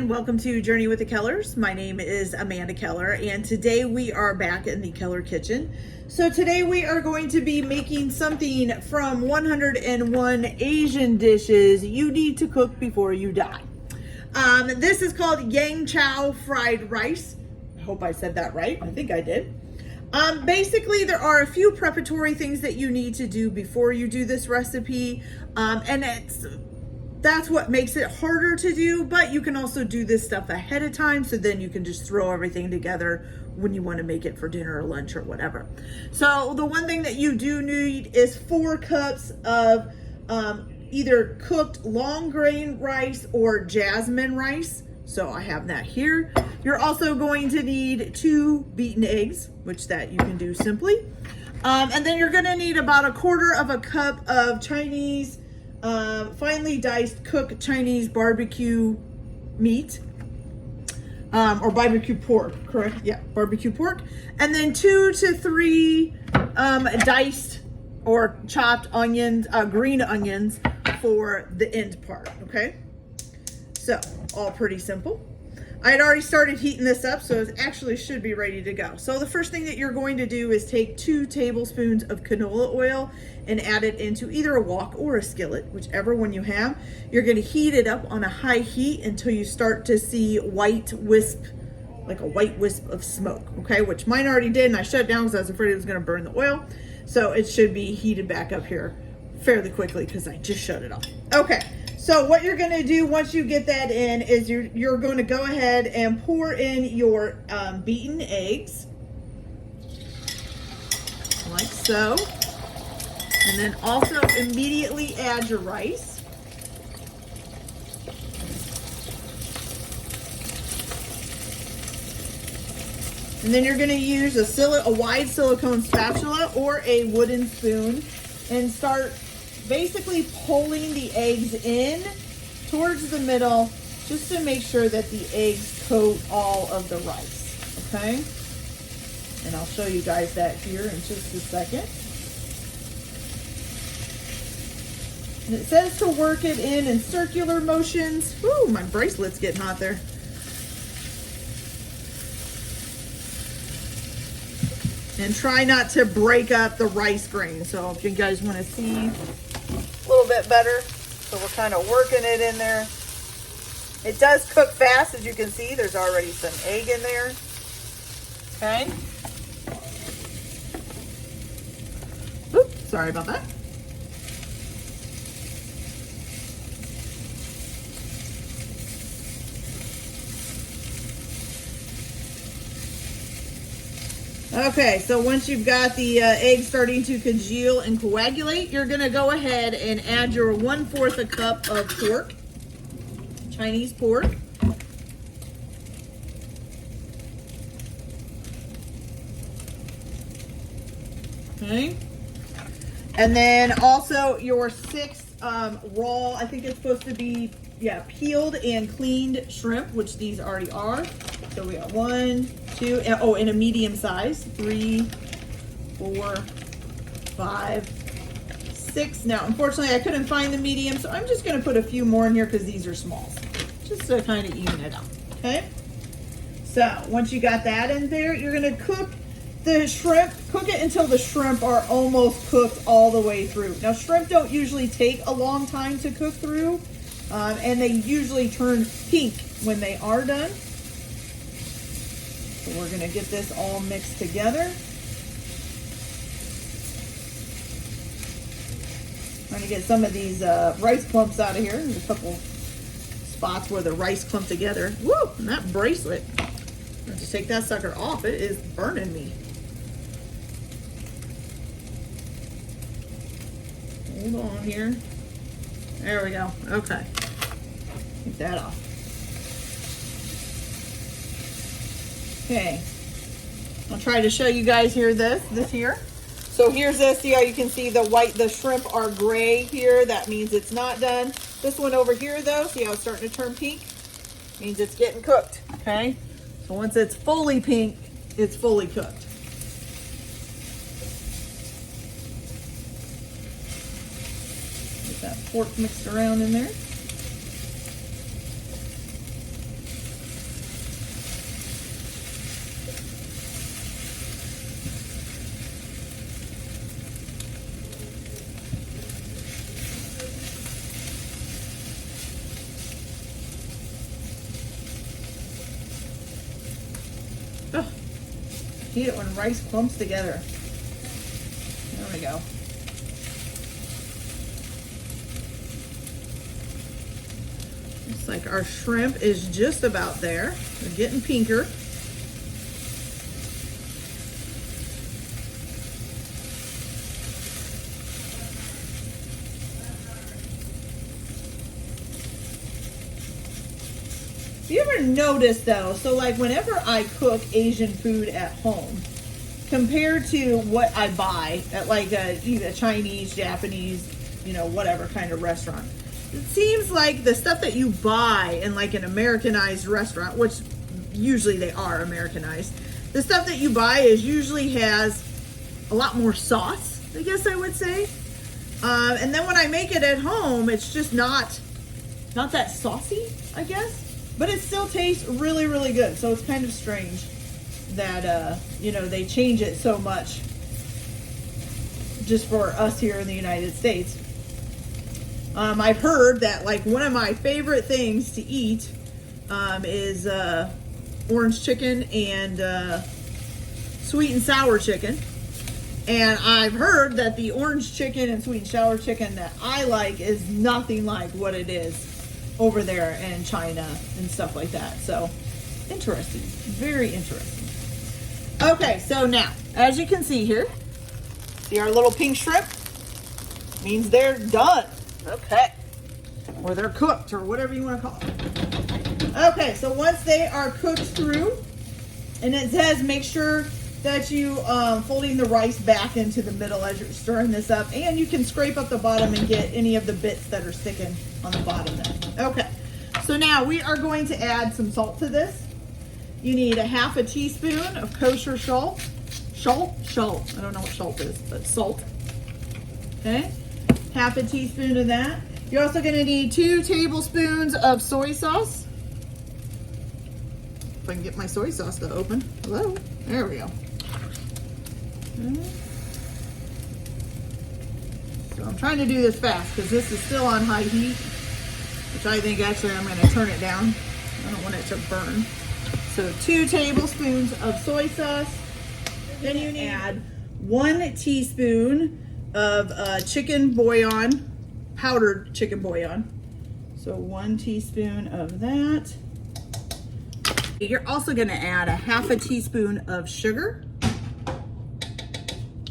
and welcome to Journey with the Kellers. My name is Amanda Keller, and today we are back in the Keller kitchen. So today we are going to be making something from 101 Asian dishes you need to cook before you die. This is called Yang Chow fried rice. I hope I said that right. I think I did. Basically, there are a few preparatory things that you need to do before you do this recipe, and that's what makes it harder to do, but you can also do this stuff ahead of time, so then you can just throw everything together when you want to make it for dinner or lunch or whatever. So the one thing that you do need is 4 cups of either cooked long grain rice or jasmine rice. So I have that here. You're also going to need 2 beaten eggs, which that you can do simply. And then you're gonna need about 1/4 cup of Chinese, finely diced cooked Chinese barbecue meat, or barbecue pork, correct? Yeah, barbecue pork. And then 2 to 3 diced or chopped onions, green onions for the end part, okay? So, all pretty simple. I had already started heating this up, so it actually should be ready to go. So the first thing that you're going to do is take 2 tablespoons of canola oil and add it into either a wok or a skillet, whichever one you have. You're gonna heat it up on a high heat until you start to see white wisp, like a white wisp of smoke, okay? Which mine already did, and I shut it down because I was afraid it was gonna burn the oil. So it should be heated back up here fairly quickly because I just shut it off. Okay. So what you're going to do once you get that in is you're going to go ahead and pour in your beaten eggs, like so. And then also immediately add your rice. And then you're going to use a wide silicone spatula or a wooden spoon and start basically pulling the eggs in towards the middle just to make sure that the eggs coat all of the rice, okay? And I'll show you guys that here in just a second. And it says to work it in circular motions. Ooh, my bracelet's getting hot there. And try not to break up the rice grain. So if you guys want to see a little bit better, so we're kind of working it in there. It does cook fast, as you can see. There's already some egg in there. Okay. Oops, sorry about that. Okay, so once you've got the eggs starting to congeal and coagulate, you're going to go ahead and add your 1/4 cup of pork, Chinese pork. Okay. And then also your 6 raw, I think it's supposed to be, yeah, peeled and cleaned shrimp, which these already are. So we got 1, 2, oh, in a medium size, 3, 4, 5, 6. Now, unfortunately, I couldn't find the medium, so I'm just going to put a few more in here because these are small, just to kind of even it out, okay? So once you got that in there, you're going to cook the shrimp, cook it until the shrimp are almost cooked all the way through. Now, shrimp don't usually take a long time to cook through, and they usually turn pink when they are done. So we're going to get this all mixed together. Trying to get some of these rice clumps out of here. There's a couple spots where the rice clump together. Woo! And that bracelet. I'm going to take that sucker off. It is burning me. Hold on here. There we go. Okay. Take that off. Okay, I'll try to show you guys here this here. So here's this, see how you can see the shrimp are gray here. That means it's not done. This one over here though, see how it's starting to turn pink? Means it's getting cooked, okay? So once it's fully pink, it's fully cooked. Get that pork mixed around in there. hate it when rice clumps together. There we go. Looks like our shrimp is just about there. They're getting pinker. Have you ever noticed though, so like whenever I cook Asian food at home, compared to what I buy at like either Chinese, Japanese, you know, whatever kind of restaurant, it seems like the stuff that you buy in like an Americanized restaurant, which usually they are Americanized, the stuff that you buy is usually has a lot more sauce, I guess I would say. And then when I make it at home, it's just not that saucy, I guess. But it still tastes really, really good. So it's kind of strange that, you know, they change it so much just for us here in the United States. I've heard that like one of my favorite things to eat is orange chicken and sweet and sour chicken. And I've heard that the orange chicken and sweet and sour chicken that I like is nothing like what it is over there in China and stuff like that. So interesting, very interesting. Okay, so now, as you can see here, see our little pink shrimp? Means they're done. Okay. Or they're cooked, or whatever you want to call it. Okay, so once they are cooked through, and it says make sure that you folding the rice back into the middle as you're stirring this up, and you can scrape up the bottom and get any of the bits that are sticking on the bottom there. Okay, so now we are going to add some salt to this. You need a half a teaspoon of kosher salt. Salt? I don't know what salt is, but salt. Okay, half a teaspoon of that. You're also going to need 2 tablespoons of soy sauce. If I can get my soy sauce to open. Hello? There we go. Okay. So I'm trying to do this fast because this is still on high heat, which I think actually I'm going to turn it down. I don't want it to burn. So 2 tablespoons of soy sauce. Then you need to add 1 teaspoon of chicken bouillon, powdered chicken bouillon. So 1 teaspoon of that. You're also going to add a half a teaspoon of sugar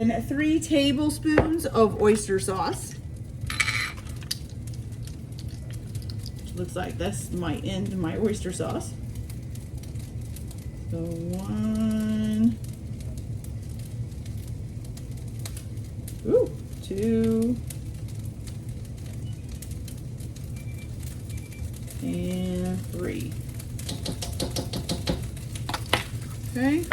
and 3 tablespoons of oyster sauce. Looks like this might end my oyster sauce. So 1, 2, and 3. Okay.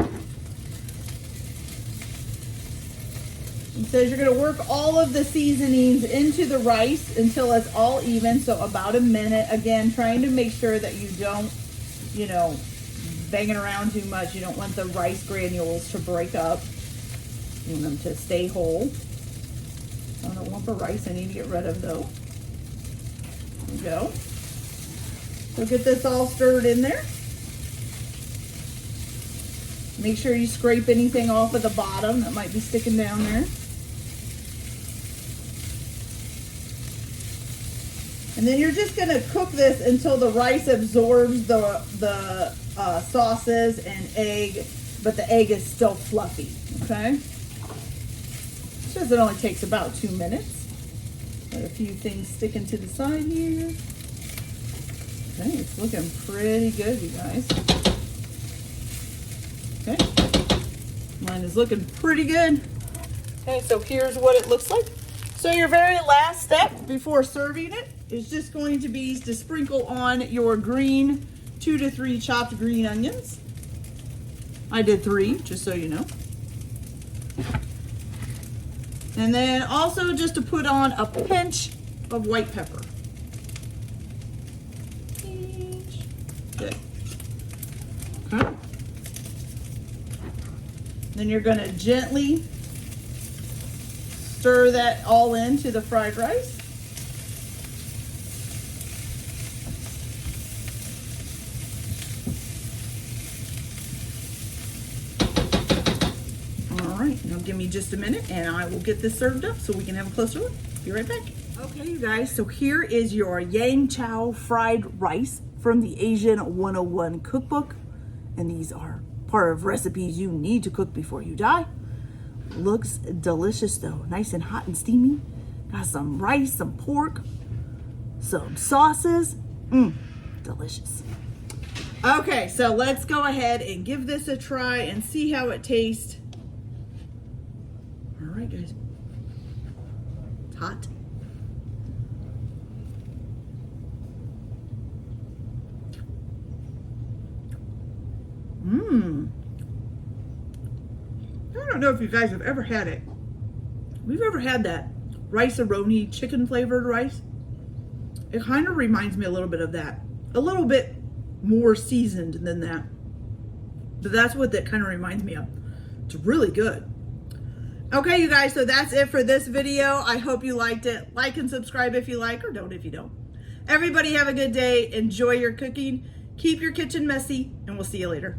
It says you're going to work all of the seasonings into the rice until it's all even, so about a minute. Again, trying to make sure that you don't, you know, banging around too much. You don't want the rice granules to break up. You want them to stay whole. I don't want the rice I need to get rid of though. There we go. So get this all stirred in there. Make sure you scrape anything off of the bottom that might be sticking down there. And then you're just going to cook this until the rice absorbs the sauces and egg, but the egg is still fluffy, okay? It says it only takes about 2 minutes. Got a few things sticking to the side here. Okay, it's looking pretty good, you guys. Okay, mine is looking pretty good. Okay, so here's what it looks like. So your very last step before serving it is just going to be to sprinkle on your green 2 to 3 chopped green onions. I did 3, just so you know. And then also just to put on a pinch of white pepper. Good. Okay. Then you're going to gently stir that all into the fried rice. Now give me just a minute and I will get this served up so we can have a closer look. Be right back. Okay, you guys, so here is your Yang Chow fried rice from the Asian 101 cookbook. And these are part of recipes you need to cook before you die. Looks delicious though, nice and hot and steamy. Got some rice, some pork, some sauces. Delicious. Okay, so let's go ahead and give this a try and see how it tastes. All right, guys. It's hot. I don't know if you guys have ever had it. We've ever had that rice-a-roni chicken flavored rice. It kind of reminds me a little bit of that. A little bit more seasoned than that. But that's what that kind of reminds me of. It's really good. Okay, you guys, so that's it for this video. I hope you liked it. Like and subscribe if you like, or don't if you don't. Everybody have a good day. Enjoy your cooking. Keep your kitchen messy, and we'll see you later.